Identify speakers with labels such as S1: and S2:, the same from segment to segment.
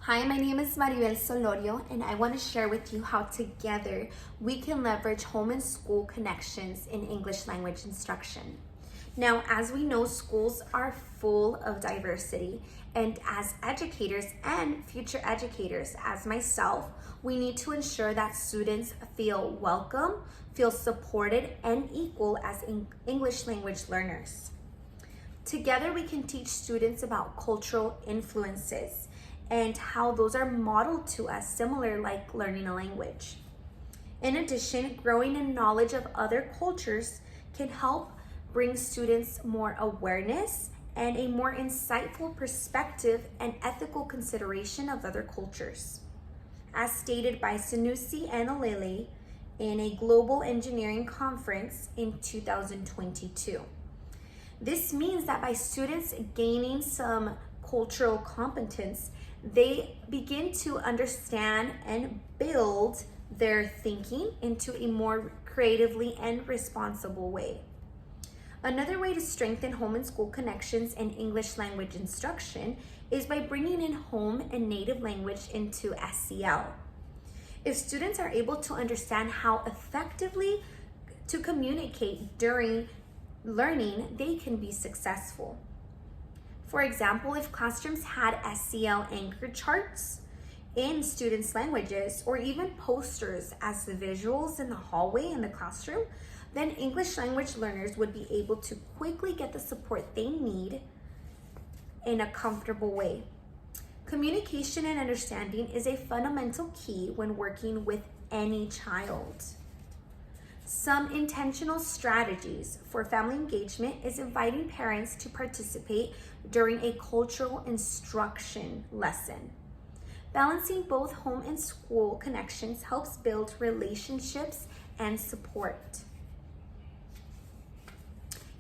S1: Hi, my name is Maribel Solorio, and I want to share with you how together we can leverage home and school connections in English language instruction. Now, as we know, schools are full of diversity, and as educators and future educators, as myself, we need to ensure that students feel welcome, feel supported, and equal as English language learners. Together, we can teach students about cultural influences and how those are modeled to us, similar like learning a language. In addition, growing in knowledge of other cultures can help bring students more awareness and a more insightful perspective and ethical consideration of other cultures. As stated by Sanusi and Alele in a global engineering conference in 2022. This means that by students gaining some cultural competence, they begin to understand and build their thinking into a more creatively and responsible way. Another way to strengthen home and school connections in English language instruction is by bringing in home and native language into SEL. If students are able to understand how effectively to communicate during learning, they can be successful. For example, if classrooms had SEL anchor charts in students' languages or even posters as the visuals in the hallway in the classroom, then English language learners would be able to quickly get the support they need in a comfortable way. Communication and understanding is a fundamental key when working with any child. Some intentional strategies for family engagement is inviting parents to participate during a cultural instruction lesson. Balancing both home and school connections helps build relationships and support.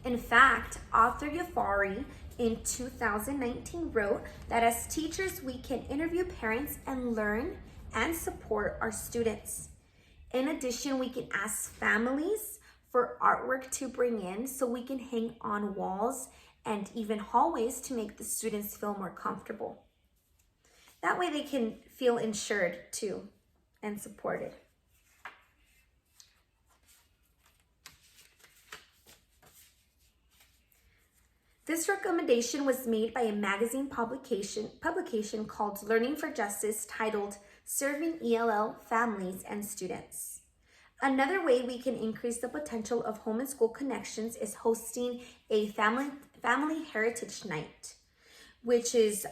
S1: In fact, author Yafari in 2019 wrote that as teachers, we can interview parents and learn and support our students. In addition, we can ask families for artwork to bring in so we can hang on walls and even hallways to make the students feel more comfortable. That way they can feel insured too and supported. This recommendation was made by a magazine publication called Learning for Justice, titled Serving ELL Families and Students. Another way we can increase the potential of home and school connections is hosting a family heritage night, which is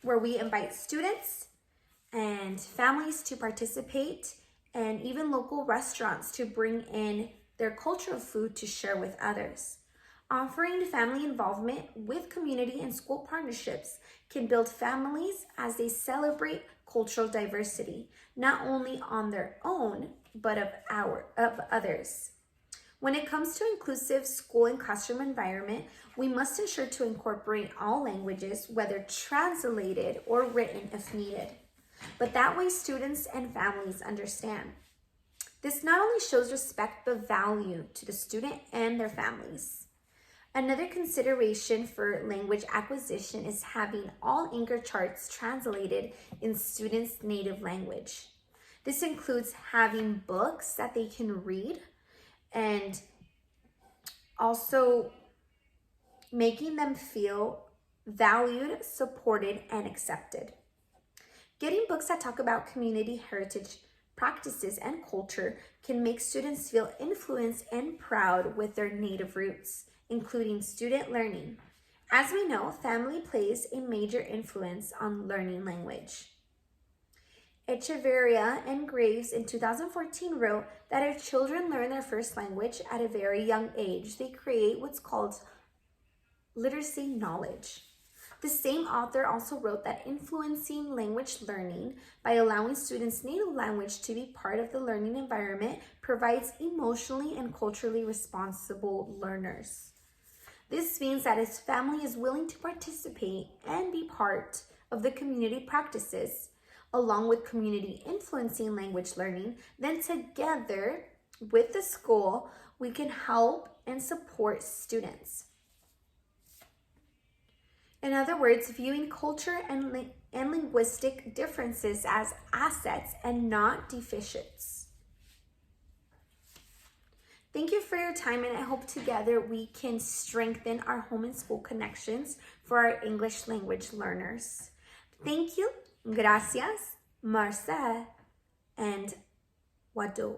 S1: where we invite students and families to participate, and even local restaurants to bring in their cultural food to share with others. Offering family involvement with community and school partnerships can build families as they celebrate cultural diversity, not only on their own, but of others. When it comes to inclusive school and classroom environment, we must ensure to incorporate all languages, whether translated or written if needed. But that way students and families understand. This not only shows respect, but value to the student and their families. Another consideration for language acquisition is having all anchor charts translated in students' native language. This includes having books that they can read and also making them feel valued, supported, and accepted. Getting books that talk about community heritage practices and culture can make students feel influenced and proud with their native roots, including student learning. As we know, family plays a major influence on learning language. Echeverria and Graves in 2014 wrote that if children learn their first language at a very young age, they create what's called literacy knowledge. The same author also wrote that influencing language learning by allowing students' native language to be part of the learning environment provides emotionally and culturally responsible learners. This means that if family is willing to participate and be part of the community practices, along with community influencing language learning, then together with the school, we can help and support students. In other words, viewing culture and and linguistic differences as assets and not deficits. Thank you for your time, and I hope together we can strengthen our home and school connections for our English language learners. Thank you, gracias, Marcel, and Wado.